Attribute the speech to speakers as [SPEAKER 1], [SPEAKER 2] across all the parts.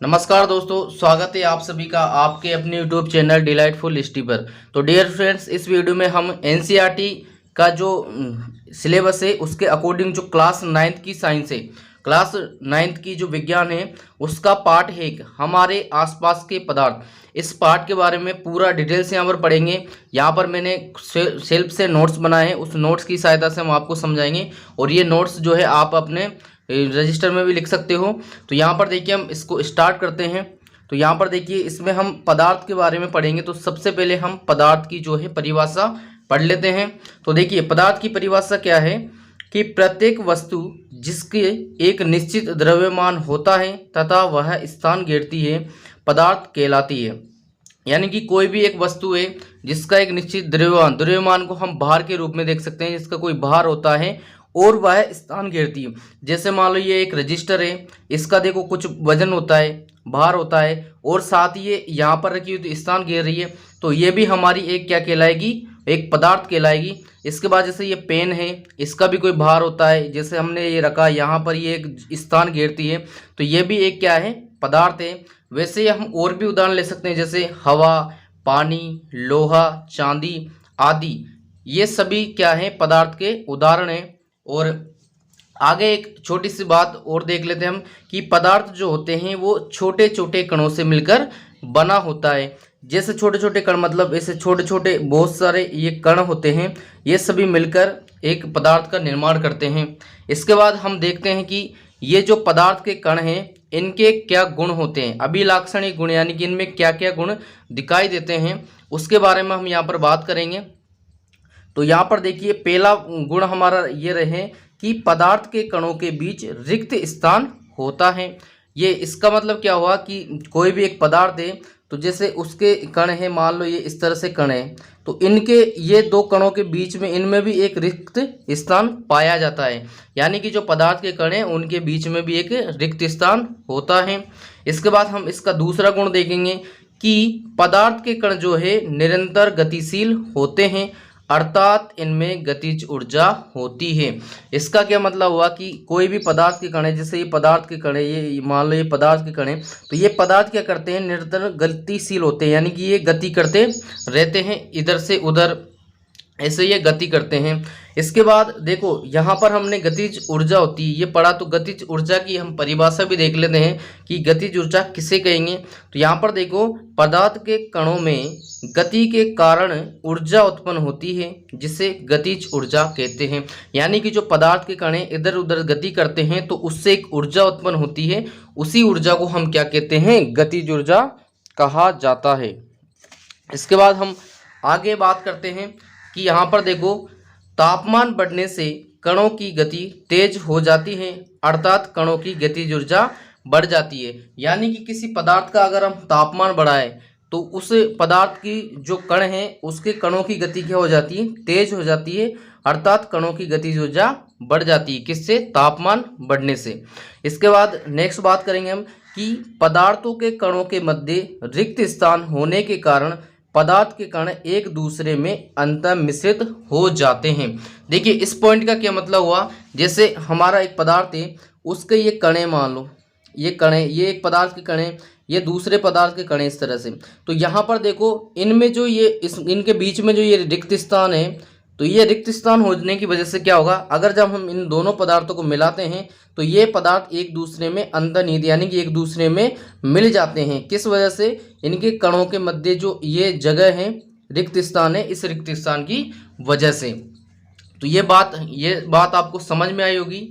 [SPEAKER 1] नमस्कार दोस्तों, स्वागत है आप सभी का आपके अपने यूट्यूब चैनल डिलाइटफुल हिस्ट्री पर। तो डियर फ्रेंड्स, इस वीडियो में हम एनसीईआरटी का जो सिलेबस है उसके अकॉर्डिंग जो क्लास 9th की साइंस है, क्लास 9th की जो विज्ञान है उसका पार्ट है हमारे आसपास के पदार्थ। इस पार्ट के बारे में पूरा डिटेल से यहाँ पर पढ़ेंगे। यहाँ पर मैंने सेल्फ से नोट्स बनाए हैं, उस नोट्स की सहायता से हम आपको समझाएंगे और ये नोट्स जो है आप अपने रजिस्टर में भी लिख सकते हो। तो यहाँ पर देखिए हम इसको स्टार्ट करते हैं। तो यहाँ पर देखिए इसमें हम पदार्थ के बारे में पढ़ेंगे। तो सबसे पहले हम पदार्थ की जो है परिभाषा पढ़ लेते हैं। तो देखिए पदार्थ की परिभाषा क्या है कि प्रत्येक वस्तु जिसके एक निश्चित द्रव्यमान होता है तथा वह स्थान घेरती है पदार्थ कहलाती है। यानी कि कोई भी एक वस्तु है जिसका एक निश्चित द्रव्यमान को हम भार के रूप में देख सकते हैं, जिसका कोई भार होता है और वह स्थान घेरती है। जैसे मान लो ये एक रजिस्टर है, इसका देखो कुछ वजन होता है, भार होता है और साथ ही ये यहाँ पर रखी हुई तो स्थान घेर रही है, तो ये भी हमारी एक क्या कहलाएगी, एक पदार्थ कहलाएगी। इसके बाद जैसे ये पेन है, इसका भी कोई भार होता है, जैसे हमने ये रखा यहाँ पर ये एक स्थान घेरती है, तो ये भी एक क्या है, पदार्थ है। वैसे हम और भी उदाहरण ले सकते हैं, जैसे हवा, पानी, लोहा, चांदी आदि, ये सभी क्या है, पदार्थ के उदाहरण हैं। और आगे एक छोटी सी बात और देख लेते हैं हम कि पदार्थ जो होते हैं वो छोटे छोटे कणों से मिलकर बना होता है। जैसे छोटे छोटे कण मतलब ऐसे छोटे छोटे बहुत सारे ये कण होते हैं, ये सभी मिलकर एक पदार्थ का निर्माण करते हैं। इसके बाद हम देखते हैं कि ये जो पदार्थ के कण हैं इनके क्या गुण होते हैं, अभिलाक्षणिक गुण, यानी कि इनमें क्या क्या गुण दिखाई देते हैं, उसके बारे में हम यहाँ पर बात करेंगे। तो यहाँ पर देखिए पहला गुण हमारा ये रहे कि पदार्थ के कणों के बीच रिक्त स्थान होता है। ये इसका मतलब क्या हुआ कि कोई भी एक पदार्थ है तो जैसे उसके कण है, मान लो ये इस तरह से कण है, तो इनके ये दो कणों के बीच में इनमें भी एक रिक्त स्थान पाया जाता है। यानी कि जो पदार्थ के कण हैं उनके बीच में भी एक रिक्त स्थान होता है। इसके बाद हम इसका दूसरा गुण देखेंगे कि पदार्थ के कण जो है निरंतर गतिशील होते हैं, अर्थात इनमें गतिज ऊर्जा होती है। इसका क्या मतलब हुआ कि कोई भी पदार्थ के कण है, जैसे ये पदार्थ के कण है, ये मान लो ये पदार्थ के कण है, तो ये पदार्थ क्या करते हैं, निरंतर गतिशील होते हैं, यानी कि ये गति करते रहते हैं, इधर से उधर ऐसे ये गति करते हैं। इसके बाद देखो यहाँ पर हमने गतिज ऊर्जा होती है ये पढ़ा, तो गतिज ऊर्जा की हम परिभाषा भी देख लेते हैं कि गतिज ऊर्जा किसे कहेंगे। तो यहाँ पर देखो पदार्थ के कणों में गति के कारण ऊर्जा उत्पन्न होती है जिसे गतिज ऊर्जा कहते हैं। यानी कि जो पदार्थ के कण इधर उधर गति करते हैं तो उससे एक ऊर्जा उत्पन्न होती है, उसी ऊर्जा को हम क्या कहते हैं, गतिज ऊर्जा कहा जाता है। इसके बाद हम आगे बात करते हैं कि यहाँ पर देखो तापमान बढ़ने से कणों की गति तेज हो जाती है, अर्थात कणों की गतिज ऊर्जा बढ़ जाती है। यानी कि किसी पदार्थ का अगर हम तापमान बढ़ाएं तो उस पदार्थ की जो कण है उसके कणों की गति क्या हो जाती है, तेज हो जाती है, अर्थात कणों की गतिज ऊर्जा बढ़ जाती है, किससे, तापमान बढ़ने से। इसके बाद नेक्स्ट बात करेंगे हम कि पदार्थों के कणों के मध्य रिक्त स्थान होने के कारण पदार्थ के कण एक दूसरे में अंतर मिश्रित हो जाते हैं। देखिए इस पॉइंट का क्या मतलब हुआ, जैसे हमारा एक पदार्थ है उसके ये कण, मान लो ये कण, ये एक पदार्थ के कण, ये दूसरे पदार्थ के कण, इस तरह से। तो यहाँ पर देखो इनमें जो ये इनके बीच में जो ये रिक्त स्थान है, तो ये रिक्त स्थान होने की वजह से क्या होगा, अगर जब हम इन दोनों पदार्थों को मिलाते हैं तो ये पदार्थ एक दूसरे में अंतर्निहित यानी कि एक दूसरे में मिल जाते हैं। किस वजह से, इनके कणों के मध्य जो ये जगह है, रिक्त स्थान है, इस रिक्त स्थान की वजह से। तो ये बात आपको समझ में आई होगी।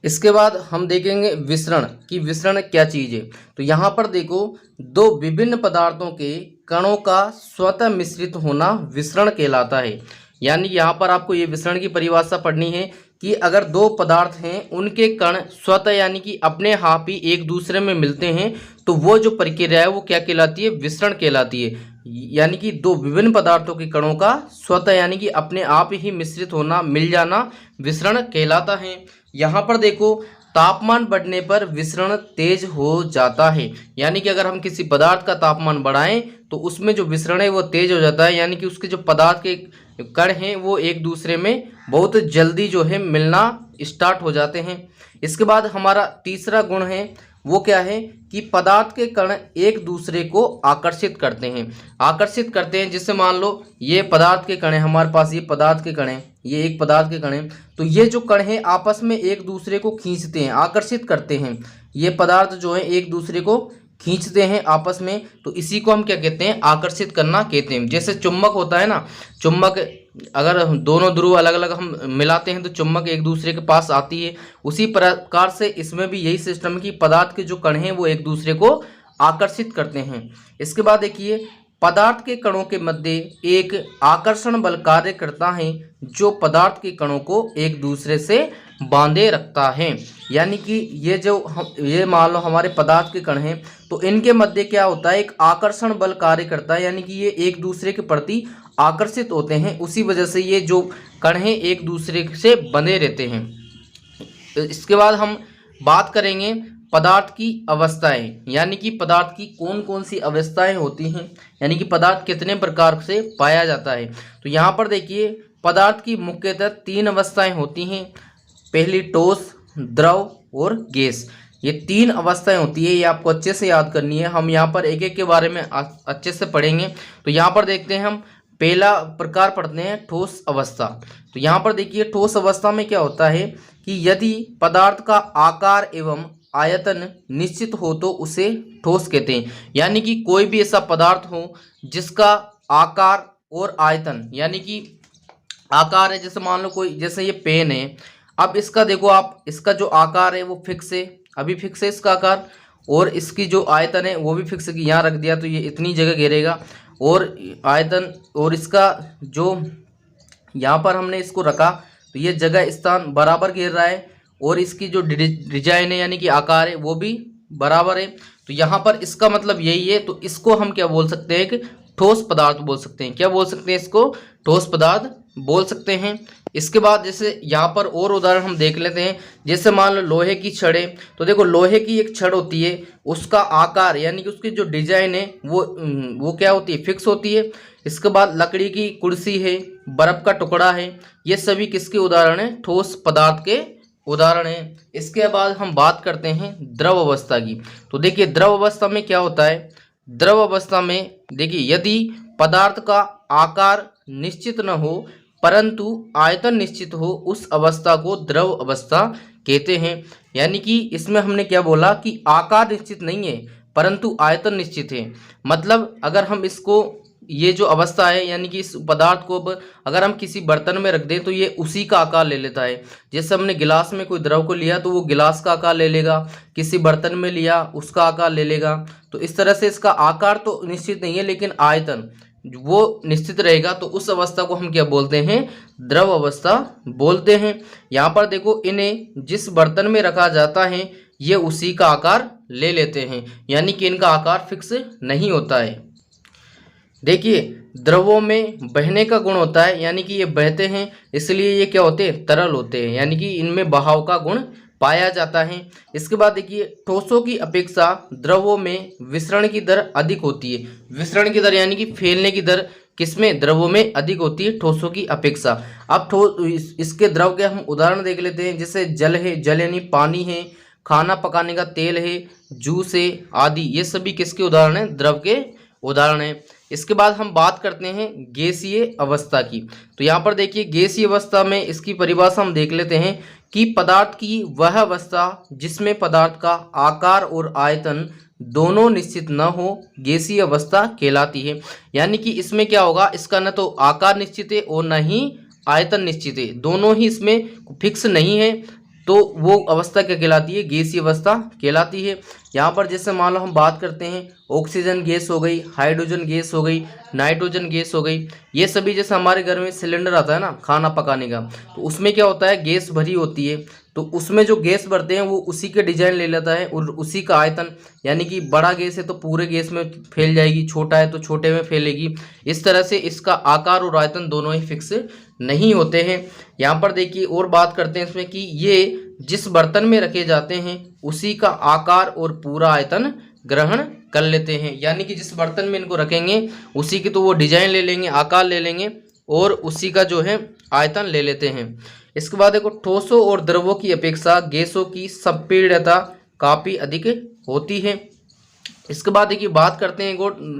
[SPEAKER 1] इसके बाद हम देखेंगे विसरण कि विसरण क्या चीज़ है। तो यहाँ पर देखो दो विभिन्न पदार्थों के कणों का स्वतः मिश्रित होना विसरण कहलाता है। यानी यहाँ पर आपको ये विसरण की परिभाषा पढ़नी है कि अगर दो पदार्थ हैं उनके कण स्वतः यानी कि अपने आप ही एक दूसरे में मिलते हैं तो वो जो प्रक्रिया है वो क्या कहलाती है, विसरण कहलाती है। यानी कि दो विभिन्न पदार्थों के कणों का स्वतः यानी कि अपने आप ही मिश्रित होना, मिल जाना, विसरण कहलाता है। यहाँ पर देखो तापमान बढ़ने पर विसरण तेज हो जाता है। यानी कि अगर हम किसी पदार्थ का तापमान बढ़ाएं तो उसमें जो विसरण है वो तेज हो जाता है, यानी कि उसके जो पदार्थ के कण हैं वो एक दूसरे में बहुत जल्दी जो है मिलना स्टार्ट हो जाते हैं। इसके बाद हमारा तीसरा गुण है वो क्या है कि पदार्थ के कण एक दूसरे को आकर्षित करते हैं। जिससे मान लो ये पदार्थ के कण है, हमारे पास ये पदार्थ के कण है, ये एक पदार्थ के कण है, तो ये जो कण है आपस में एक दूसरे को खींचते हैं, आकर्षित करते हैं। ये पदार्थ जो है एक दूसरे को खींचते हैं आपस में, तो इसी को हम क्या कहते हैं, आकर्षित करना कहते हैं। जैसे चुंबक होता है ना, चुंबक अगर दोनों ध्रुव अलग अलग हम मिलाते हैं तो चुंबक एक दूसरे के पास आती है। उसी प्रकार से इसमें भी यही सिस्टम है कि पदार्थ के जो कण हैं वो एक दूसरे को आकर्षित करते हैं। इसके बाद देखिए, पदार्थ के कणों के मध्य एक आकर्षण बल कार्य करता है जो पदार्थ के कणों को एक दूसरे से बांधे रखता है। यानी कि ये मान लो हमारे पदार्थ के कण हैं, तो इनके मध्य क्या होता है, एक आकर्षण बल कार्य करता है, यानी कि ये एक दूसरे के प्रति आकर्षित होते हैं। उसी वजह से ये जो कण हैं एक दूसरे से बंधे रहते हैं। इसके बाद हम बात करेंगे पदार्थ की अवस्थाएं, यानी कि पदार्थ की कौन कौन सी अवस्थाएं होती हैं, यानी कि पदार्थ कितने प्रकार से पाया जाता है। तो यहाँ पर देखिए, पदार्थ की मुख्यतः 3 अवस्थाएं होती हैं। पहली ठोस, द्रव और गैस, ये 3 अवस्थाएं होती है। ये आपको अच्छे से याद करनी है। हम यहाँ पर एक एक के बारे में अच्छे से पढ़ेंगे। तो यहाँ पर देखते हैं, हम पहला प्रकार पढ़ते हैं ठोस अवस्था। तो यहाँ पर देखिए, ठोस अवस्था में क्या होता है कि यदि पदार्थ का आकार एवं आयतन निश्चित हो तो उसे ठोस कहते हैं। यानी कि कोई भी ऐसा पदार्थ हो जिसका आकार और आयतन, यानी कि आकार है, जैसे मान लो कोई, जैसे ये पेन है, अब इसका देखो आप, इसका जो आकार है वो फिक्स है, अभी फिक्स है इसका आकार, और इसकी जो आयतन है वो भी फिक्स है कि यहाँ रख दिया तो ये इतनी जगह घेरेगा, और आयतन, और इसका जो यहाँ पर हमने इसको रखा तो ये जगह स्थान बराबर घेर रहा है, और इसकी जो डिजाइन है यानी कि आकार है वो भी बराबर है। तो यहाँ पर इसका मतलब यही है। तो इसको हम क्या बोल सकते हैं, कि ठोस पदार्थ बोल सकते हैं। क्या बोल सकते हैं इसको, ठोस पदार्थ बोल सकते हैं। इसके बाद जैसे यहाँ पर और उदाहरण हम देख लेते हैं। जैसे मान लो लोहे की छड़ है, तो देखो लोहे की एक छड़ होती है, उसका आकार यानी कि उसकी जो डिजाइन है वो क्या होती है, फिक्स होती है। इसके बाद लकड़ी की कुर्सी है, बर्फ का टुकड़ा है, ये सभी किसके उदाहरण है, ठोस पदार्थ के उदाहरण है। इसके बाद हम बात करते हैं द्रव अवस्था की। तो देखिए, द्रव अवस्था में क्या होता है, द्रव अवस्था में देखिए, यदि पदार्थ का आकार निश्चित न हो परंतु आयतन निश्चित हो, उस अवस्था को द्रव अवस्था कहते हैं। यानी कि इसमें हमने क्या बोला कि आकार निश्चित नहीं है परंतु आयतन निश्चित है। मतलब अगर हम इसको, ये जो अवस्था है, यानी कि इस पदार्थ को अगर हम किसी बर्तन में रख दें तो ये उसी का आकार ले लेता है। जैसे हमने गिलास में कोई द्रव को लिया तो वो गिलास का आकार ले लेगा, किसी बर्तन में लिया उसका आकार ले लेगा। तो इस तरह से इसका आकार तो निश्चित नहीं है लेकिन आयतन वो निश्चित रहेगा। तो उस अवस्था को हम क्या बोलते हैं, द्रव अवस्था बोलते हैं। यहाँ पर देखो, इन्हें जिस बर्तन में रखा जाता है ये उसी का आकार ले लेते हैं, यानी कि इनका आकार फिक्स नहीं होता है। देखिए, द्रवों में बहने का गुण होता है, यानी कि ये बहते हैं इसलिए ये क्या होते हैं, तरल होते हैं, यानी कि इनमें बहाव का गुण पाया जाता है। इसके बाद देखिए, ठोसों की अपेक्षा द्रवों में विसरण की दर अधिक होती है। विसरण की दर यानी कि फैलने की दर किसमें, द्रवों में अधिक होती है ठोसों की अपेक्षा। अब इसके द्रव के हम उदाहरण देख लेते हैं। जैसे जल है, जल यानी पानी है, खाना पकाने का तेल है, जूस है आदि, ये सभी किसके उदाहरण हैं, द्रव के उदाहरण है। इसके बाद हम बात करते हैं गैसीय अवस्था की। तो यहाँ पर देखिए, गैसीय अवस्था में इसकी परिभाषा हम देख लेते हैं कि पदार्थ की वह अवस्था जिसमें पदार्थ का आकार और आयतन दोनों निश्चित न हो गैसीय अवस्था कहलाती है। यानी कि इसमें क्या होगा, इसका न तो आकार निश्चित है और न ही आयतन निश्चित है, दोनों ही इसमें फिक्स नहीं है, तो वो अवस्था क्या कहलाती है, गैसीय अवस्था कहलाती है। यहाँ पर जैसे मान लो हम बात करते हैं, ऑक्सीजन गैस हो गई, हाइड्रोजन गैस हो गई, नाइट्रोजन गैस हो गई, ये सभी जैसे हमारे घर में सिलेंडर आता है ना खाना पकाने का, तो उसमें क्या होता है, गैस भरी होती है, तो उसमें जो गैस भरते हैं वो उसी के डिजाइन ले लेता है और उसी का आयतन, यानी कि बड़ा गैस है तो पूरे गैस में फैल जाएगी, छोटा है तो छोटे में फैलेगी। इस तरह से इसका आकार और आयतन दोनों ही फिक्स नहीं होते हैं। यहाँ पर देखिए और बात करते हैं इसमें कि ये जिस बर्तन में रखे जाते हैं उसी का आकार और पूरा आयतन ग्रहण कर लेते हैं। यानी कि जिस बर्तन में इनको रखेंगे उसी की तो वो डिजाइन ले लेंगे, आकार ले लेंगे और उसी का जो है आयतन ले लेते हैं। इसके बाद देखो ठोसों और द्रवों की अपेक्षा गैसों की संपीड़ितता काफ़ी अधिक होती है। इसके बाद देखिए बात करते हैं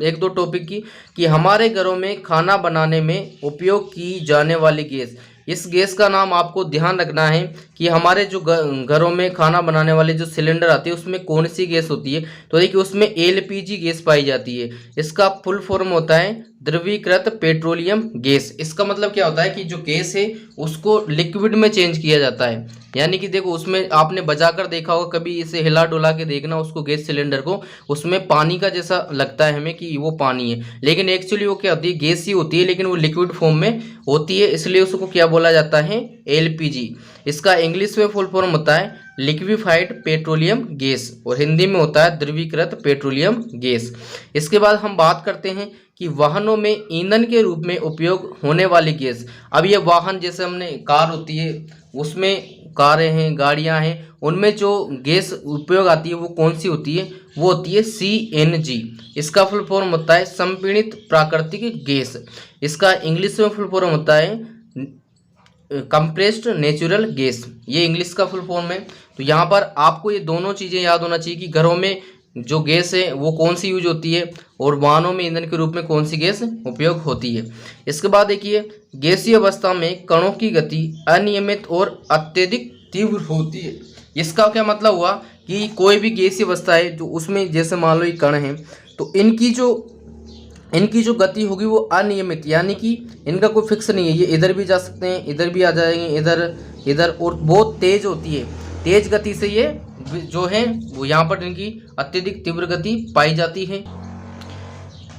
[SPEAKER 1] एक दो टॉपिक की कि हमारे घरों में खाना बनाने में उपयोग की जाने वाली गैस। इस गैस का नाम आपको ध्यान रखना है कि हमारे जो घरों में खाना बनाने वाले जो सिलेंडर आते हैं उसमें कौन सी गैस होती है। तो देखिए उसमें एलपीजी गैस पाई जाती है। इसका फुल फॉर्म होता है द्रवीकृत पेट्रोलियम गैस। इसका मतलब क्या होता है कि जो गैस है उसको लिक्विड में चेंज किया जाता है। यानी कि देखो उसमें आपने बजा कर देखा होगा, कभी इसे हिला डुला के देखना उसको गैस सिलेंडर को, उसमें पानी का जैसा लगता है हमें कि वो पानी है, लेकिन एक्चुअली वो क्या होती है, गैस ही होती है, लेकिन वो लिक्विड फॉर्म में होती है, इसलिए उसको क्या बोला जाता है, एलपीजी। इसका इंग्लिश में फुल फॉर्म होता है लिक्विफाइड पेट्रोलियम गैस और हिंदी में होता है द्रवीकृत पेट्रोलियम गैस। इसके बाद हम बात करते हैं कि वाहनों में ईंधन के रूप में उपयोग होने वाली गैस। अब ये वाहन जैसे हमने कार होती है, उसमें कारें हैं, गाड़ियां हैं, उनमें जो गैस उपयोग आती है वो कौन सी होती है, वो होती है सीएनजी। इसका फुल फॉर्म होता है संपीड़ित प्राकृतिक गैस। इसका इंग्लिश में फुल फॉर्म होता है कंप्रेस्ड नेचुरल गैस, ये इंग्लिश का फुल फॉर्म है। तो यहाँ पर आपको ये दोनों चीज़ें याद होना चाहिए कि घरों में जो गैस है वो कौन सी यूज होती है और वाहनों में ईंधन के रूप में कौन सी गैस उपयोग होती है। इसके बाद देखिए गैसीय अवस्था में कणों की गति अनियमित और अत्यधिक तीव्र होती है। इसका क्या मतलब हुआ कि कोई भी गैसीय अवस्था है जो उसमें जैसे मान लो ये कण है, तो इनकी जो गति होगी वो अनियमित, यानी कि इनका कोई फिक्स नहीं है, ये इधर भी जा सकते हैं, इधर भी आ जाएंगे, इधर, और बहुत तेज होती है। तेज गति से ये जो है वो यहाँ पर इनकी अत्यधिक तीव्र गति पाई जाती है।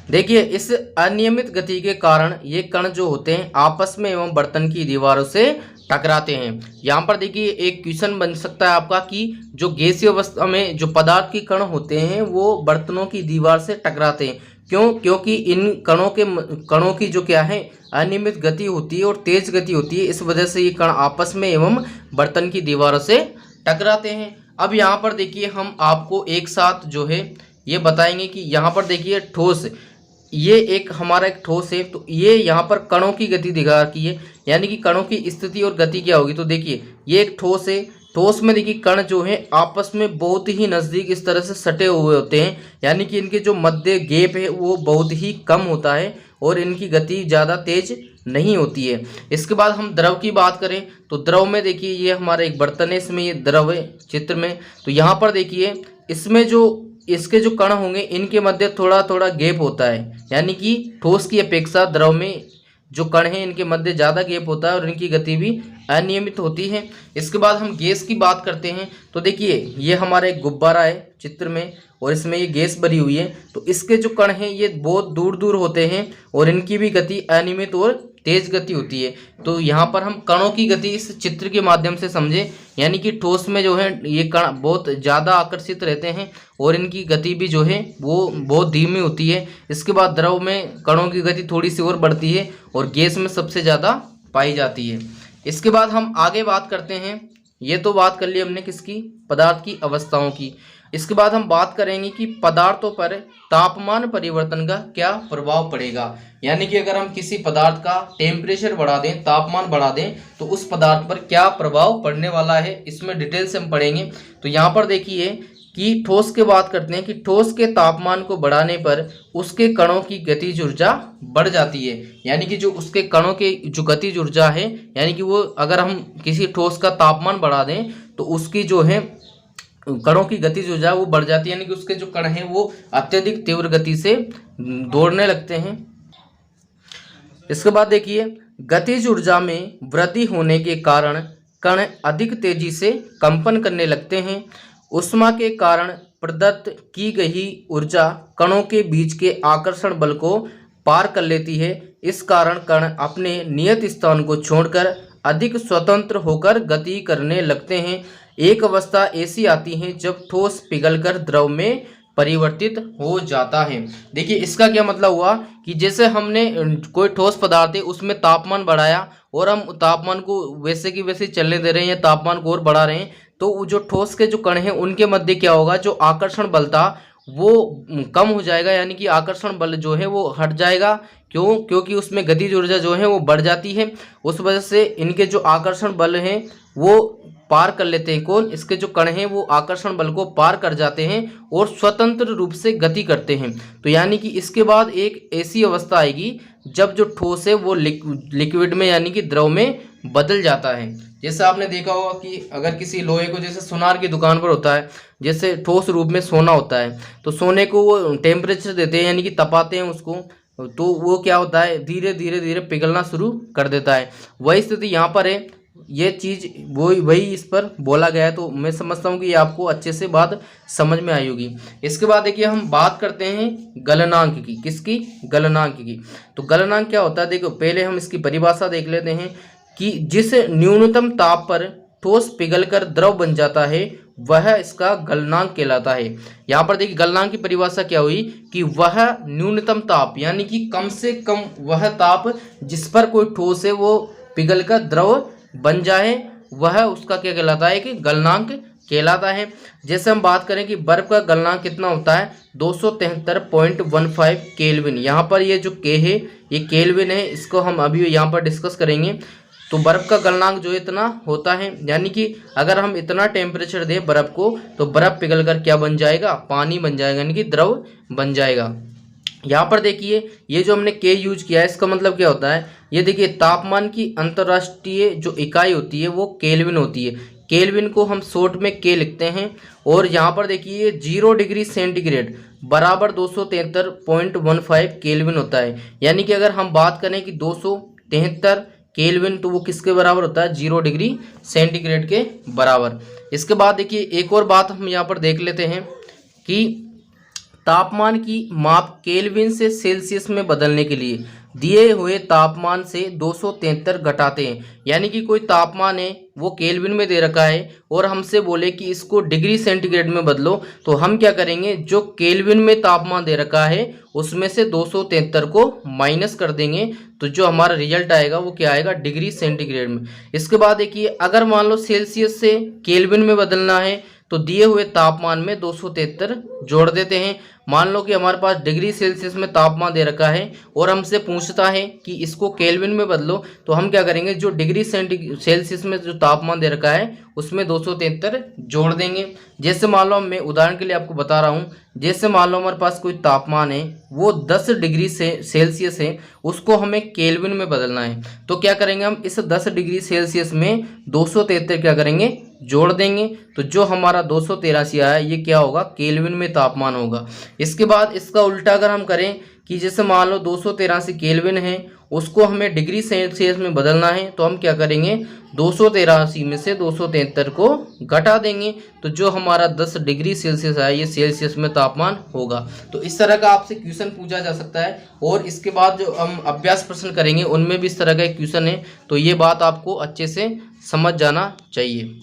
[SPEAKER 1] देखिए इस अनियमित गति के कारण ये कण जो होते हैं आपस में एवं बर्तन की दीवारों से टकराते हैं। यहाँ पर देखिए एक क्वेश्चन बन सकता है आपका कि जो गैसीय अवस्था में जो पदार्थ के कण होते हैं वो बर्तनों की दीवार से टकराते हैं, क्यों? क्योंकि इन कणों की जो क्या है अनियमित गति होती है और तेज गति होती है, इस वजह से ये कण आपस में एवं बर्तन की दीवारों से टकराते हैं। अब यहाँ पर देखिए हम आपको एक साथ जो है ये बताएंगे कि यहाँ पर देखिए ठोस, ये एक हमारा एक ठोस है, तो ये यहाँ पर कणों की गति दिखा रखी है, यानी कि कणों की स्थिति और गति क्या होगी। तो देखिए ये एक ठोस है, ठोस में देखिए कण जो है आपस में बहुत ही नज़दीक इस तरह से सटे हुए होते हैं, यानी कि इनके जो मध्य गैप है वो बहुत ही कम होता है और इनकी गति ज़्यादा तेज नहीं होती है। इसके बाद हम द्रव की बात करें तो द्रव में देखिए ये हमारा एक बर्तन है, इसमें ये द्रव है चित्र में, तो यहाँ पर देखिए इसमें जो इसके जो कण होंगे इनके मध्य थोड़ा थोड़ा गैप होता है, यानी कि ठोस की अपेक्षा द्रव में जो कण हैं इनके मध्य ज़्यादा गैप होता है और इनकी गति भी अनियमित होती है। इसके बाद हम गैस की बात करते हैं तो देखिए ये हमारा एक गुब्बारा है चित्र में और इसमें ये गैस भरी हुई है, तो इसके जो कण हैं ये बहुत दूर दूर होते हैं और इनकी भी गति अनियमित और तेज गति होती है। तो यहाँ पर हम कणों की गति इस चित्र के माध्यम से समझें, यानी कि ठोस में जो है ये कण बहुत ज़्यादा आकर्षित रहते हैं और इनकी गति भी जो है वो बहुत धीमी होती है। इसके बाद द्रव में कणों की गति थोड़ी सी और बढ़ती है और गैस में सबसे ज़्यादा पाई जाती है। इसके बाद हम आगे बात करते हैं, ये तो बात कर ली हमने किसकी, पदार्थ की अवस्थाओं की। इसके बाद हम बात करेंगे कि पदार्थों पर तापमान परिवर्तन का क्या प्रभाव पड़ेगा, यानी कि अगर हम किसी पदार्थ का टेम्परेचर बढ़ा दें, तापमान बढ़ा दें, तो उस पदार्थ पर क्या प्रभाव पड़ने वाला है, इसमें डिटेल से हम पढ़ेंगे। तो यहाँ पर देखिए कि ठोस की बात करते हैं कि ठोस के तापमान को बढ़ाने पर उसके कणों की गतिज ऊर्जा बढ़ जाती है, यानी कि जो उसके कणों के जो गतिज ऊर्जा है, यानी कि वो अगर हम किसी ठोस का तापमान बढ़ा दें तो उसकी जो है कणों की गतिज ऊर्जा वो बढ़ जाती है, यानी कि उसके जो कण हैं वो अत्यधिक तीव्र गति से दौड़ने लगते हैं। इसके बाद देखिए गतिज ऊर्जा में वृद्धि होने के कारण कण अधिक तेजी से कंपन करने लगते हैं। ऊष्मा के कारण प्रदत्त की गई ऊर्जा कणों के बीच के आकर्षण बल को पार कर लेती है। इस कारण कण अपने नियत स्थान को छोड़कर अधिक स्वतंत्र होकर गति करने लगते हैं। एक अवस्था ऐसी आती है जब ठोस पिघलकर द्रव में परिवर्तित हो जाता है। देखिए इसका क्या मतलब हुआ कि जैसे हमने कोई ठोस पदार्थ है उसमें तापमान बढ़ाया और हम तापमान को वैसे की वैसे चलने दे रहे हैं या तापमान को और बढ़ा रहे हैं, तो जो ठोस के जो कण हैं उनके मध्य क्या होगा, जो आकर्षण बल था वो कम हो जाएगा, यानी कि आकर्षण बल जो है वो हट जाएगा। क्योंकि उसमें गतिज ऊर्जा जो है वो बढ़ जाती है। उस वजह से इनके जो आकर्षण बल हैं वो पार कर लेते हैं। कौन? इसके जो कण हैं वो आकर्षण बल को पार कर जाते हैं और स्वतंत्र रूप से गति करते हैं। तो यानी कि इसके बाद एक ऐसी अवस्था आएगी जब जो ठोस है वो लिक्विड में यानी कि द्रव में बदल जाता है। जैसे आपने देखा होगा कि अगर किसी लोहे को, जैसे सोनार की दुकान पर होता है, जैसे ठोस रूप में सोना होता है, तो सोने को वो टेम्परेचर देते हैं यानी कि तपाते हैं उसको, तो वो क्या होता है, धीरे धीरे धीरे पिघलना शुरू कर देता है। वही स्थिति यहाँ पर है। ये चीज़ वही इस पर बोला गया है। तो मैं समझता हूँ कि ये आपको अच्छे से बात समझ में आई होगी। इसके बाद देखिए हम बात करते हैं गलनांक की। किसकी? गलनांक की। तो गलनांक क्या होता है? देखो पहले हम इसकी परिभाषा देख लेते हैं कि जिस न्यूनतम ताप पर ठोस पिघलकर द्रव बन जाता है वह इसका गलनांक कहलाता है। यहाँ पर देखिए गलनांक की परिभाषा क्या हुई कि वह न्यूनतम ताप यानी कि कम से कम वह ताप जिस पर कोई ठोस है वो पिघलकर द्रव बन जाए, वह उसका क्या कहलाता है? कि गलनांक कहलाता है। जैसे हम बात करें कि बर्फ का गलनांक कितना होता है? 273.15 केल्विन। यहाँ पर ये जो के है ये केल्विन है, इसको हम अभी यहाँ पर डिस्कस करेंगे। तो बर्फ का गलनांक जो इतना होता है, यानी कि अगर हम इतना टेम्परेचर दें बर्फ को तो बर्फ पिघलकर क्या बन जाएगा? पानी बन जाएगा, यानी कि द्रव बन जाएगा। यहाँ पर देखिए ये जो हमने के यूज किया है इसका मतलब क्या होता है? ये देखिए तापमान की अंतर्राष्ट्रीय जो इकाई होती है वो केल्विन होती है। केल्विन को हम शॉर्ट में के लिखते हैं। और यहाँ पर देखिए 0 डिग्री सेंटीग्रेड बराबर 273.15 केल्विन होता है। यानी कि अगर हम बात करें कि 273 केल्विन तो वो किसके बराबर होता है? 0 डिग्री सेंटीग्रेड के बराबर। इसके बाद देखिए एक और बात हम यहाँ पर देख लेते हैं कि तापमान की माप केल्विन से सेल्सियस में बदलने के लिए दिए हुए तापमान से 273 घटाते हैं। यानी कि कोई तापमान है वो केल्विन में दे रखा है और हमसे बोले कि इसको डिग्री सेंटीग्रेड में बदलो, तो हम क्या करेंगे? जो केल्विन में तापमान दे रखा है उसमें से 273 को माइनस कर देंगे, तो जो हमारा रिजल्ट आएगा वो क्या आएगा? डिग्री सेंटीग्रेड में। इसके बाद देखिए अगर मान लो सेल्सियस से केल्विन में बदलना है तो दिए हुए तापमान में 273 जोड़ देते हैं। मान लो कि हमारे पास डिग्री सेल्सियस में तापमान दे रखा है और हमसे पूछता है कि इसको केल्विन में बदलो, तो हम क्या करेंगे? जो डिग्री सेल्सियस में जो तापमान दे रखा है उसमें 273 जोड़ देंगे। जैसे मान लो मैं उदाहरण के लिए आपको बता रहा हूँ, जैसे मान लो हमारे पास कोई तापमान है वो 10 डिग्री सेल्सियस है, उसको हमें केल्विन में बदलना है। तो क्या करेंगे? हम इस 10 डिग्री सेल्सियस में 273 क्या करेंगे? जोड़ देंगे। तो जो हमारा 283 आया ये क्या होगा? केल्विन में तापमान होगा। इसके बाद इसका उल्टा अगर हम करें कि जैसे मान लो 283 केल्विन है उसको हमें डिग्री सेल्सियस में बदलना है, तो हम क्या करेंगे? 283 में से 273 को घटा देंगे, तो जो हमारा 10 डिग्री सेल्सियस आया ये सेल्सियस में तापमान होगा। तो इस तरह का आपसे क्वेश्चन पूछा जा सकता है। और इसके बाद जो हम अभ्यास प्रश्न करेंगे उनमें भी इस तरह का एक क्वेश्चन है, तो ये बात आपको अच्छे से समझ जाना चाहिए।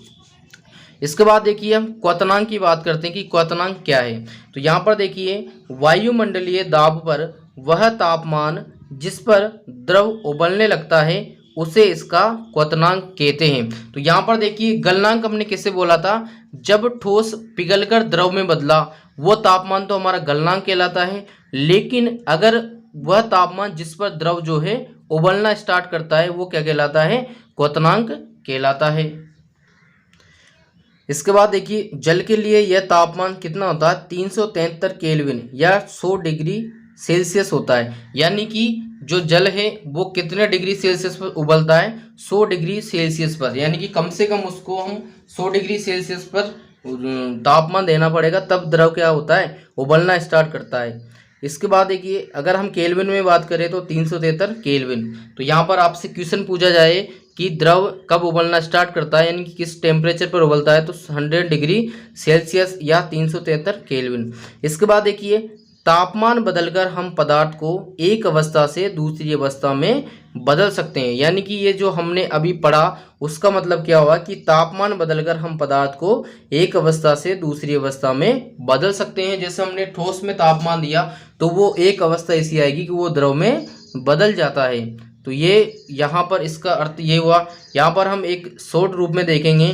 [SPEAKER 1] इसके बाद देखिए हम क्वथनांक की बात करते हैं कि क्वथनांक क्या है। तो यहाँ पर देखिए वायुमंडलीय दाब पर वह तापमान जिस पर द्रव उबलने लगता है उसे इसका क्वथनांक कहते हैं। तो यहाँ पर देखिए गलनांक हमने किसे बोला था? जब ठोस पिघलकर द्रव में बदला वो तापमान तो हमारा गलनांक कहलाता है। लेकिन अगर वह तापमान जिस पर द्रव जो है उबलना स्टार्ट करता है वो क्या कहलाता है? क्वथनांक कहलाता है। इसके बाद देखिए जल के लिए यह तापमान कितना होता है? 373 केल्विन या 100 डिग्री सेल्सियस होता है। यानी कि जो जल है वो कितने डिग्री सेल्सियस पर उबलता है? 100 डिग्री सेल्सियस पर। यानी कि कम से कम उसको हम 100 डिग्री सेल्सियस पर तापमान देना पड़ेगा, तब द्रव क्या होता है? उबलना स्टार्ट करता है। इसके बाद देखिए अगर हम केल्विन में बात करें तो 373 केल्विन। तो यहाँ पर आपसे क्वेश्चन पूछा जाए कि द्रव कब उबलना स्टार्ट करता है, यानी कि किस टेम्परेचर पर उबलता है, तो 100 डिग्री सेल्सियस या 373 केल्विन। इसके बाद देखिए तापमान बदलकर हम पदार्थ को एक अवस्था से दूसरी अवस्था में बदल सकते हैं। यानी कि ये जो हमने अभी पढ़ा उसका मतलब क्या हुआ कि तापमान बदलकर हम पदार्थ को एक अवस्था से दूसरी अवस्था में बदल सकते हैं। जैसे हमने ठोस में तापमान दिया तो वो एक अवस्था ऐसी आएगी कि वो द्रव में बदल जाता है। तो ये यहाँ पर इसका अर्थ ये हुआ। यहाँ पर हम एक शॉर्ट रूप में देखेंगे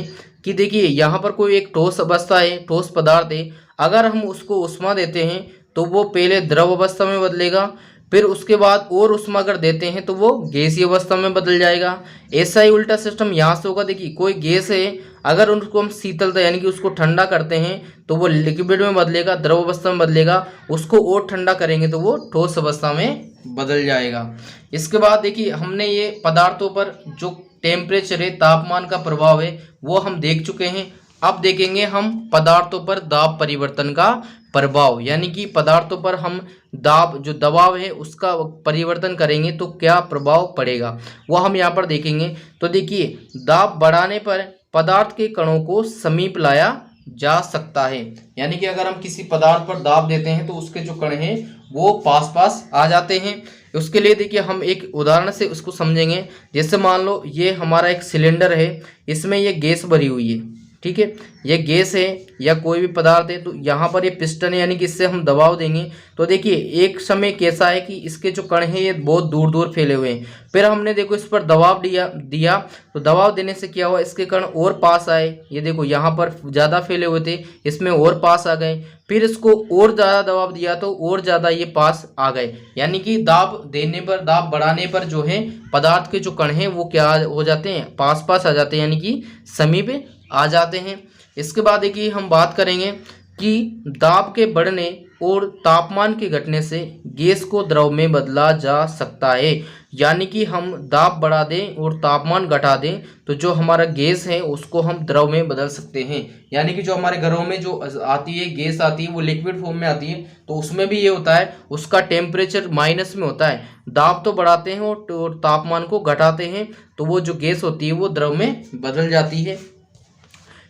[SPEAKER 1] कि देखिए यहाँ पर कोई एक ठोस अवस्था है, ठोस पदार्थ है, अगर हम उसको ऊष्मा देते हैं तो वो पहले द्रव अवस्था में बदलेगा, फिर उसके बाद और ऊष्मा अगर देते हैं तो वो गैसीय अवस्था में बदल जाएगा। ऐसा ही उल्टा सिस्टम यहाँ से होगा। देखिए कोई गैस है, अगर उनको हम शीतलता यानी कि उसको ठंडा करते हैं तो वो लिक्विड में बदलेगा, द्रव अवस्था में बदलेगा, उसको और ठंडा करेंगे तो वो ठोस अवस्था में बदल जाएगा। इसके बाद देखिए हमने ये पदार्थों पर जो टेम्परेचर है, तापमान का प्रभाव है, वो हम देख चुके हैं। अब देखेंगे हम पदार्थों पर दाब परिवर्तन का प्रभाव, यानी कि पदार्थों पर हम दाब जो दबाव है उसका परिवर्तन करेंगे तो क्या प्रभाव पड़ेगा, वो हम यहाँ पर देखेंगे। तो देखिए दाब बढ़ाने पर पदार्थ के कणों को समीप लाया जा सकता है, यानी कि अगर हम किसी पदार्थ पर दाब देते हैं तो उसके जो कण हैं वो पास पास आ जाते हैं। उसके लिए देखिए हम एक उदाहरण से उसको समझेंगे। जैसे मान लो ये हमारा एक सिलेंडर है, इसमें ये गैस भरी हुई है, ठीक है, ये गैस है या कोई भी पदार्थ है, तो यहाँ पर ये पिस्टन है, यानी कि इससे हम दबाव देंगे तो देखिए एक समय कैसा है कि इसके जो कण हैं ये बहुत दूर दूर फैले हुए हैं। फिर हमने देखो इस पर दबाव दिया तो दबाव देने से क्या हुआ, इसके कण और पास आए, ये देखो यहाँ पर ज़्यादा फैले हुए थे, इसमें और पास आ गए। फिर इसको और ज़्यादा दबाव दिया तो और ज़्यादा ये पास आ गए, यानी कि दाब देने पर, दाब बढ़ाने पर जो है पदार्थ के जो कण हैं वो क्या हो जाते हैं, पास पास आ जाते हैं, यानी कि समीप आ जाते हैं। इसके बाद देखिए हम बात करेंगे कि दाब के बढ़ने और तापमान के घटने से गैस को द्रव में बदला जा सकता है, यानी कि हम दाब बढ़ा दें और तापमान घटा दें तो जो हमारा गैस है उसको हम द्रव में बदल सकते हैं। यानी कि जो हमारे घरों में जो आती है गैस आती है वो लिक्विड फॉर्म में आती है, तो उसमें भी ये होता है, उसका टेम्परेचर माइनस में होता है। दाब तो बढ़ाते हैं और तापमान को घटाते हैं तो वो जो गैस होती है वो द्रव में बदल जाती है।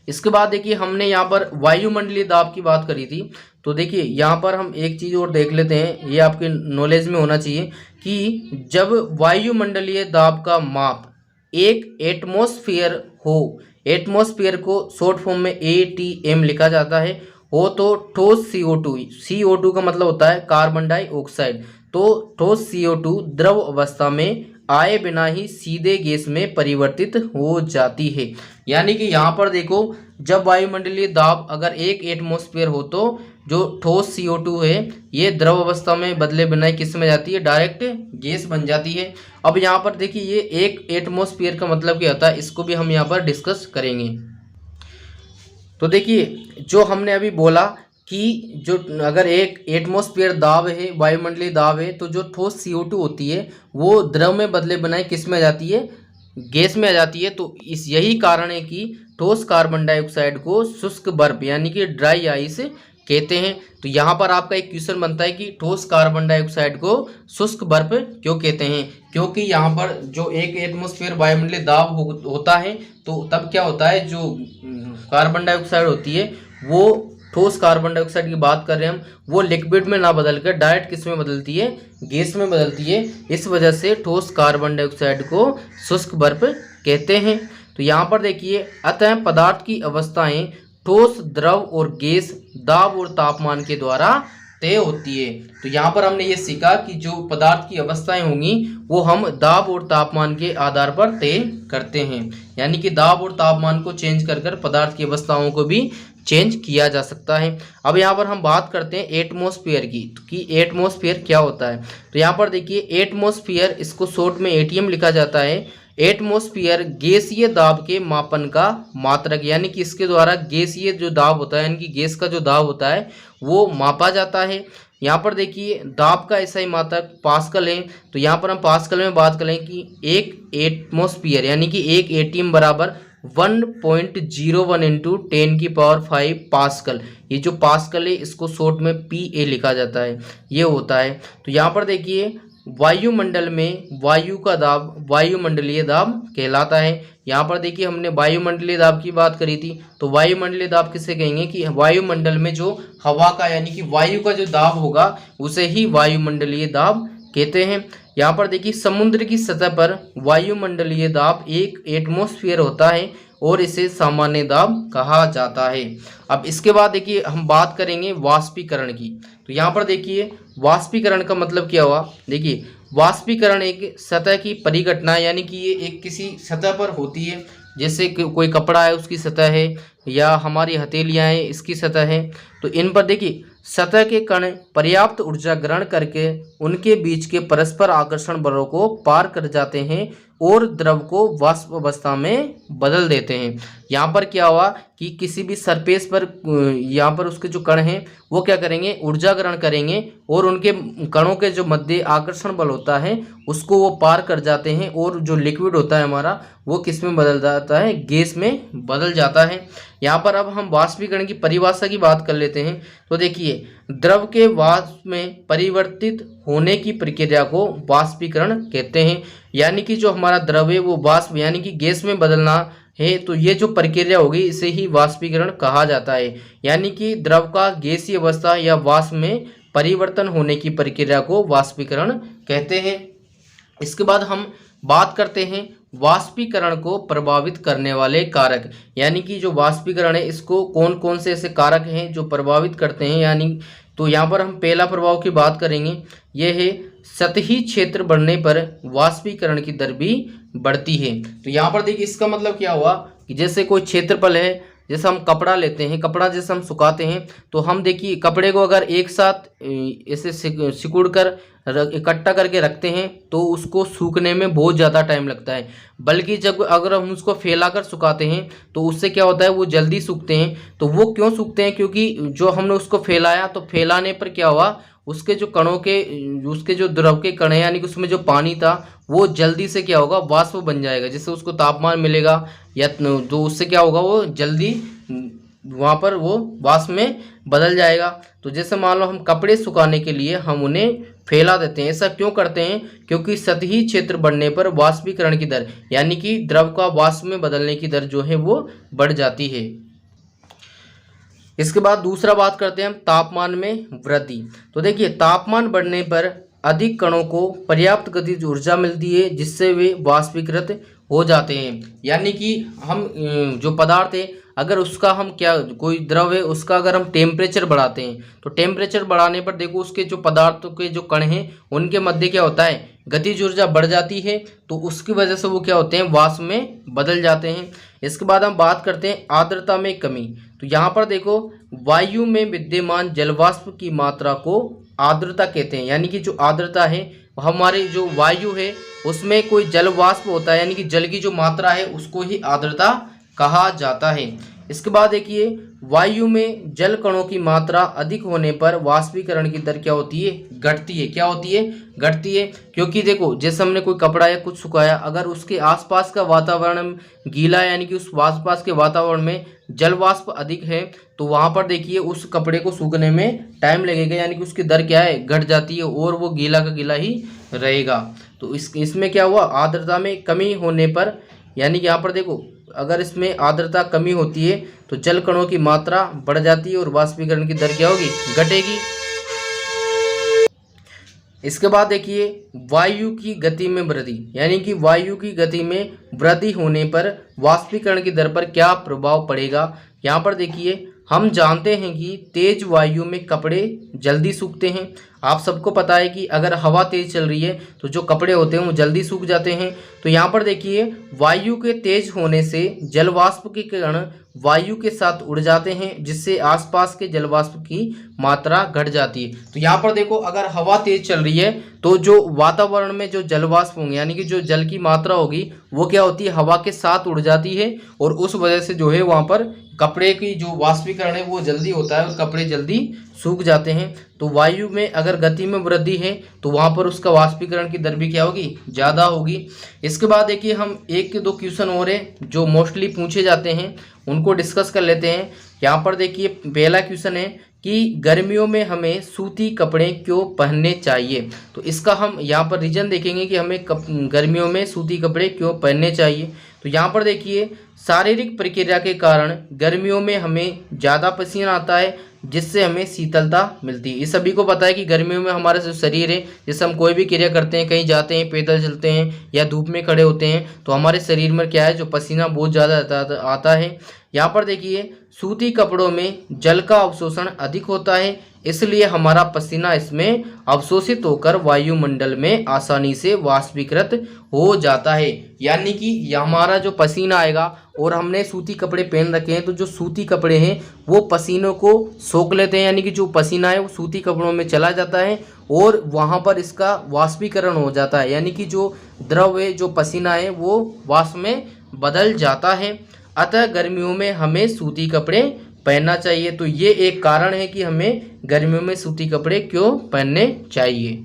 [SPEAKER 1] इसके बाद देखिए हमने यहाँ पर वायुमंडलीय दाब की बात करी थी, तो देखिए यहाँ पर हम एक चीज़ और देख लेते हैं, ये आपके नॉलेज में होना चाहिए कि जब वायुमंडलीय दाब का माप एक एटमॉस्फेयर हो, एटमॉस्फेयर को शॉर्ट फॉर्म में ATM लिखा जाता है, हो तो ठोस CO2, CO2 का मतलब होता है कार्बन डाइऑक्साइड, तो ठोस CO2 द्रव अवस्था में आए बिना ही सीधे गैस में परिवर्तित हो जाती है। यानी कि यहाँ पर देखो जब वायुमंडलीय दाब अगर एक एटमॉस्फेयर हो तो जो ठोस CO2 है ये द्रव अवस्था में बदले बिना ही किस में जाती है, डायरेक्ट गैस बन जाती है। अब यहाँ पर देखिए ये एक एटमॉस्फेयर का मतलब क्या होता है, इसको भी हम यहाँ पर डिस्कस करेंगे। तो देखिए जो हमने अभी बोला कि जो अगर एक एटमॉस्फेयर दाब है, वायुमंडलीय दाब है, तो जो ठोस CO2 होती है वो द्रव में बदले बनाए किस में आ जाती है, गैस में आ जाती है। तो इस यही कारण है कि ठोस कार्बन डाइऑक्साइड को शुष्क बर्फ यानी कि ड्राई आइस कहते हैं। तो यहाँ पर आपका एक क्वेश्चन बनता है कि ठोस कार्बन डाइऑक्साइड को शुष्क बर्फ क्यों कहते हैं, क्योंकि यहाँ पर जो एक एटमॉस्फेयर वायुमंडलीय दाब होता है तो तब क्या होता है, जो कार्बन डाइऑक्साइड होती है वो ठोस कार्बन डाइऑक्साइड की बात कर रहे हैं हम, वो लिक्विड में ना बदल कर डायरेक्ट किस में बदलती है, गैस में बदलती है। इस वजह से ठोस कार्बन डाइऑक्साइड को शुष्क बर्फ कहते हैं। तो यहाँ पर देखिए अतः पदार्थ की अवस्थाएं ठोस, द्रव और गैस दाब और तापमान के द्वारा तय होती है। तो यहाँ पर हमने ये सीखा कि जो पदार्थ की अवस्थाएं होंगी वो हम दाब और तापमान के आधार पर तय करते हैं, यानी कि दाब और तापमान को चेंज कर पदार्थ की अवस्थाओं को भी चेंज किया जा सकता है। अब यहाँ पर हम बात करते हैं एटमॉस्फेयर की, कि एटमॉस्फेयर क्या होता है। तो यहाँ पर देखिए एटमॉस्फेयर, इसको शॉर्ट में ATM लिखा जाता है। एटमॉस्फेयर गैसीय दाब के मापन का मात्रक, यानी कि इसके द्वारा गैसीय जो दाब होता है, यानी कि गैस का जो दाब होता है वो मापा जाता है। यहाँ पर देखिए दाब का ऐसा ही मात्रक पास्कल है। तो यहाँ पर हम पास्कल में बात करें कि एक एटमॉस्फेयर यानी कि एक ATM बराबर 1.01 इंटू 10⁵ पास्कल। ये जो पास्कल है इसको शॉर्ट में PA लिखा जाता है, ये होता है। तो यहाँ पर देखिए वायुमंडल में वायु का दाब वायुमंडलीय दाब कहलाता है। यहाँ पर देखिए हमने वायुमंडलीय दाब की बात करी थी, तो वायुमंडलीय दाब किसे कहेंगे कि वायुमंडल में जो हवा का यानी कि वायु का जो दाब होगा उसे ही वायुमंडलीय दाब कहते हैं। यहाँ पर देखिए समुद्र की सतह पर वायुमंडलीय दाब एक एटमॉस्फेयर होता है और इसे सामान्य दाब कहा जाता है। अब इसके बाद देखिए हम बात करेंगे वाष्पीकरण की। तो यहाँ पर देखिए वाष्पीकरण का मतलब क्या हुआ, देखिए वाष्पीकरण एक सतह की परिघटना, यानी कि ये एक किसी सतह पर होती है जैसे कि कोई कपड़ा है उसकी सतह है, या हमारी हथेलियाँ हैं इसकी सतह है। तो इन पर देखिए सतह के कण पर्याप्त ऊर्जा ग्रहण करके उनके बीच के परस्पर आकर्षण बलों को पार कर जाते हैं और द्रव को वाष्प अवस्था में बदल देते हैं। यहाँ पर क्या हुआ कि किसी भी सरफेस पर यहाँ पर उसके जो कण हैं वो क्या करेंगे, ऊर्जा ग्रहण करेंगे और उनके कणों के जो मध्य आकर्षण बल होता है उसको वो पार कर जाते हैं, और जो लिक्विड होता है हमारा वो किस में बदल जाता है, गैस में बदल जाता है। यहाँ पर अब हम वाष्पीकरण की परिभाषा की बात कर लेते हैं। तो देखिए द्रव के वाष्प में परिवर्तित होने की प्रक्रिया को वाष्पीकरण कहते हैं। यानी कि जो हमारा द्रव है वो वाष्प यानी कि गैस में बदलना है, तो ये जो प्रक्रिया होगी इसे ही वाष्पीकरण कहा जाता है। यानी कि द्रव का गैसीय अवस्था या वाष्प में परिवर्तन होने की प्रक्रिया को वाष्पीकरण कहते हैं। इसके बाद हम बात करते हैं वाष्पीकरण को प्रभावित करने वाले कारक, यानी कि जो वाष्पीकरण है इसको कौन कौन से ऐसे कारक हैं जो प्रभावित करते हैं। यानी तो यहाँ पर हम पहला प्रभाव की बात करेंगे, यह है सतही क्षेत्र बढ़ने पर वाष्पीकरण की दर भी बढ़ती है। तो यहाँ पर देखिए इसका मतलब क्या हुआ कि जैसे कोई क्षेत्रफल है, जैसे हम कपड़ा लेते हैं, कपड़ा जैसे हम सुखाते हैं तो हम देखिए कपड़े को अगर एक साथ ऐसे सिकुड़ कर इकट्ठा करके रखते हैं तो उसको सूखने में बहुत ज़्यादा टाइम लगता है, बल्कि जब अगर हम उसको फैलाकर सुखाते हैं तो उससे क्या होता है वो जल्दी सूखते हैं। तो वो क्यों सूखते हैं, क्योंकि जो हमने उसको फैलाया तो फैलाने पर क्या हुआ, उसके जो कणों के उसके जो द्रव के कण हैं यानी कि उसमें जो पानी था वो जल्दी से क्या होगा, वाष्प बन जाएगा, जिससे उसको तापमान मिलेगा या तो उससे क्या होगा वो जल्दी वहाँ पर वो वाष्प में बदल जाएगा। तो जैसे मान लो हम कपड़े सुखाने के लिए हम उन्हें फैला देते हैं, ऐसा क्यों करते हैं, क्योंकि सतही क्षेत्र बढ़ने पर वाष्पीकरण की दर यानी कि द्रव का वाष्प में बदलने की दर जो है वो बढ़ जाती है। इसके बाद दूसरा बात करते हैं हम तापमान में वृद्धि। तो देखिए तापमान बढ़ने पर अधिक कणों को पर्याप्त गतिज ऊर्जा मिलती है जिससे वे वाष्पीकृत हो जाते हैं। यानी कि हम जो पदार्थ है अगर उसका हम क्या कोई द्रव है उसका अगर हम टेम्परेचर बढ़ाते हैं तो टेम्परेचर बढ़ाने पर देखो उसके जो पदार्थों के जो कण हैं उनके मध्य क्या होता है, गतिज ऊर्जा बढ़ जाती है, तो उसकी वजह से वो क्या होते हैं, वाष्प में बदल जाते हैं। इसके बाद हम बात करते हैं आर्द्रता में कमी। तो यहाँ पर देखो वायु में विद्यमान जलवाष्प की मात्रा को आर्द्रता कहते हैं। यानी कि जो आर्द्रता है हमारे जो वायु है उसमें कोई जलवाष्प होता है यानी कि जल की जो मात्रा है उसको ही आर्द्रता कहा जाता है। इसके बाद देखिए वायु में जल कणों की मात्रा अधिक होने पर वाष्पीकरण की दर क्या होती है, घटती है। क्या होती है, घटती है, क्योंकि देखो जैसे हमने कोई कपड़ा या कुछ सुखाया अगर उसके आसपास का वातावरण गीला है यानी कि उस आसपास के वातावरण में जल वाष्प अधिक है तो वहाँ पर देखिए उस कपड़े को सूखने में टाइम लगेगा, यानी कि उसकी दर क्या है, घट जाती है और वो गीला का गीला ही रहेगा। तो इसमें क्या हुआ, आर्द्रता में कमी होने पर यानी कि यहाँ पर देखो अगर इसमें आर्द्रता कमी होती है तो जल कणों की मात्रा बढ़ जाती है और वाष्पीकरण की दर क्या होगी, घटेगी। इसके बाद देखिए वायु की गति में वृद्धि, यानी कि वायु की गति में वृद्धि होने पर वाष्पीकरण की दर पर क्या प्रभाव पड़ेगा। यहाँ पर देखिए हम जानते हैं कि तेज वायु में कपड़े जल्दी सूखते हैं। आप सबको पता है कि अगर हवा तेज चल रही है तो जो कपड़े होते हैं वो जल्दी सूख जाते हैं। तो यहाँ पर देखिए वायु के तेज होने से जलवाष्प के कण वायु के साथ उड़ जाते हैं जिससे आसपास के जलवाष्प की मात्रा घट जाती है। तो यहाँ पर देखो अगर हवा तेज चल रही है तो जो वातावरण में जो जलवाष्प होंगे यानी कि जो जल की मात्रा होगी वो क्या होती है, हवा के साथ उड़ जाती है और उस वजह से जो है वहाँ पर कपड़े की जो वाष्पीकरण है वो जल्दी होता है और कपड़े जल्दी सूख जाते हैं। तो वायु में अगर गति में वृद्धि है तो वहाँ पर उसका वाष्पीकरण की दर भी क्या होगी, ज़्यादा होगी। इसके बाद देखिए हम एक के दो क्वेश्चन और हैं जो मोस्टली पूछे जाते हैं उनको डिस्कस कर लेते हैं। यहाँ पर देखिए पहला क्वेश्चन है कि गर्मियों में हमें सूती कपड़े क्यों पहनने चाहिए। तो इसका हम यहाँ पर रीजन देखेंगे कि हमें गर्मियों में सूती कपड़े क्यों पहनने चाहिए। तो यहाँ पर देखिए शारीरिक प्रक्रिया के कारण गर्मियों में हमें ज़्यादा पसीना आता है जिससे हमें शीतलता मिलती है। ये सभी को पता है कि गर्मियों में हमारा जो शरीर है, जैसे हम कोई भी क्रिया करते हैं, कहीं जाते हैं, पैदल चलते हैं या धूप में खड़े होते हैं तो हमारे शरीर में क्या है, जो पसीना बहुत ज़्यादा आता है। यहाँ पर देखिए सूती कपड़ों में जल का अवशोषण अधिक होता है इसलिए हमारा पसीना इसमें अवशोषित होकर वायुमंडल में आसानी से वाष्पीकृत हो जाता है। यानी कि हमारा जो पसीना आएगा, और हमने सूती कपड़े पहन रखे हैं तो जो सूती कपड़े हैं वो पसीनों को सोख लेते हैं, यानी कि जो पसीना है वो सूती कपड़ों में चला जाता है और वहाँ पर इसका वाष्पीकरण हो जाता है, यानी कि जो द्रव है, जो पसीना है वो वाष्प में बदल जाता है। अतः गर्मियों में हमें सूती कपड़े पहनना चाहिए। तो ये एक कारण है कि हमें गर्मियों में सूती कपड़े क्यों पहनने चाहिए।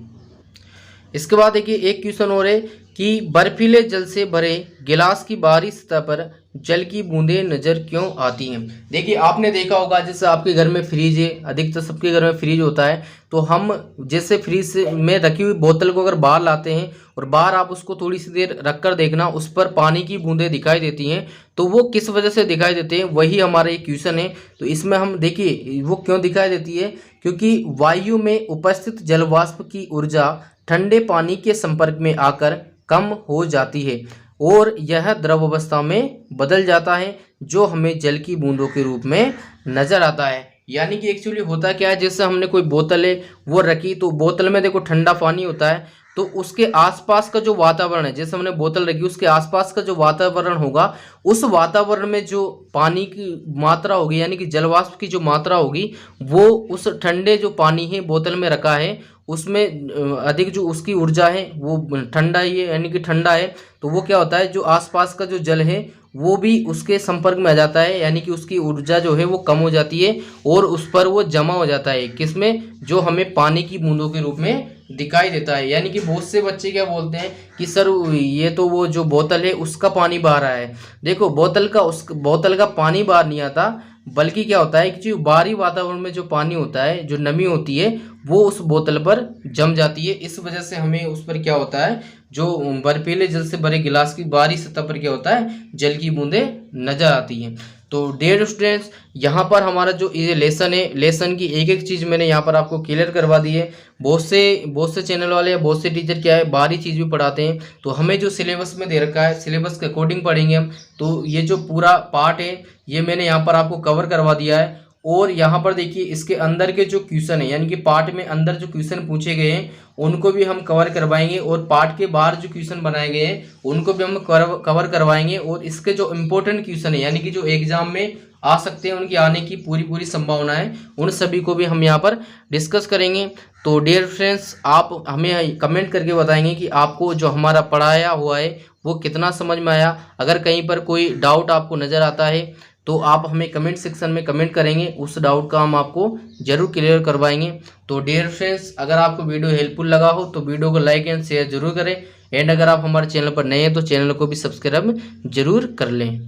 [SPEAKER 1] इसके बाद देखिए एक क्वेश्चन और है कि बर्फीले जल से भरे गिलास की बाहरी सतह पर जल की बूंदें नजर क्यों आती हैं। देखिए आपने देखा होगा, जैसे आपके घर में फ्रिज है, अधिकतर सबके घर में फ्रिज होता है, तो हम जैसे फ्रिज में रखी हुई बोतल को अगर बाहर लाते हैं और बाहर आप उसको थोड़ी सी देर रख कर देखना, उस पर पानी की बूंदें दिखाई देती हैं। तो वो किस वजह से दिखाई देते हैं, वही हमारा एक क्वेश्चन है। तो इसमें हम देखिए वो क्यों दिखाई देती है, क्योंकि वायु में उपस्थित जलवाष्प की ऊर्जा ठंडे पानी के संपर्क में आकर कम हो जाती है और यह द्रव अवस्था में बदल जाता है, जो हमें जल की बूंदों के रूप में नजर आता है। यानी कि एक्चुअली होता क्या है, जैसे हमने कोई बोतल है वो रखी, तो बोतल में देखो ठंडा पानी होता है, तो उसके आसपास का जो वातावरण है, जैसे हमने बोतल रखी उसके आसपास का जो वातावरण होगा, उस वातावरण में जो पानी की मात्रा होगी, यानी कि जलवाष्प की जो मात्रा होगी, वो उस ठंडे जो पानी है बोतल में रखा है उसमें अधिक जो उसकी ऊर्जा है वो ठंडा ही है, यानी कि ठंडा है। तो वो क्या होता है, जो आसपास का जो जल है वो भी उसके संपर्क में आ जाता है, यानी कि उसकी ऊर्जा जो है वो कम हो जाती है और उस पर वो जमा हो जाता है, किसमें, जो हमें पानी की बूंदों के रूप में दिखाई देता है। यानी कि बहुत से बच्चे क्या बोलते हैं कि सर ये तो वो जो बोतल है उसका पानी बाहर आया है। देखो बोतल का पानी बाहर नहीं आता, बल्कि क्या होता है कि जो बाहरी वातावरण में जो पानी होता है, जो नमी होती है वो उस बोतल पर जम जाती है। इस वजह से हमें उस पर क्या होता है, जो बर्फीले जल से भरे गिलास की बाहरी सतह पर क्या होता है, जल की बूंदें नजर आती हैं। तो डियर स्टूडेंट्स, यहाँ पर हमारा जो ये लेसन है, लेसन की एक एक चीज़ मैंने यहाँ पर आपको क्लियर करवा दी है। बहुत से चैनल वाले या बहुत से टीचर क्या है बाहरी चीज़ भी पढ़ाते हैं, तो हमें जो सिलेबस में दे रखा है सिलेबस के अकॉर्डिंग पढ़ेंगे हम। तो ये जो पूरा पार्ट है ये मैंने यहाँ पर आपको कवर करवा दिया है। और यहाँ पर देखिए इसके अंदर के जो क्वेश्चन है, यानी कि पार्ट में अंदर जो क्वेश्चन पूछे गए हैं उनको भी हम कवर करवाएंगे, और पार्ट के बाहर जो क्वेश्चन बनाए गए हैं उनको भी हम कवर करवाएंगे। और इसके जो इम्पोर्टेंट क्वेश्चन है, यानी कि जो एग्जाम में आ सकते हैं, उनकी आने की पूरी संभावना है, उन सभी को भी हम यहाँ पर डिस्कस करेंगे। तो डियर फ्रेंड्स, आप हमें कमेंट करके बताएंगे कि आपको जो हमारा पढ़ाया हुआ है वो कितना समझ में आया। अगर कहीं पर कोई डाउट आपको नज़र आता है तो आप हमें कमेंट सेक्शन में कमेंट करेंगे, उस डाउट का हम आपको जरूर क्लियर करवाएंगे। तो डियर फ्रेंड्स, अगर आपको वीडियो हेल्पफुल लगा हो तो वीडियो को लाइक एंड शेयर जरूर करें, एंड अगर आप हमारे चैनल पर नए हैं तो चैनल को भी सब्सक्राइब जरूर कर लें।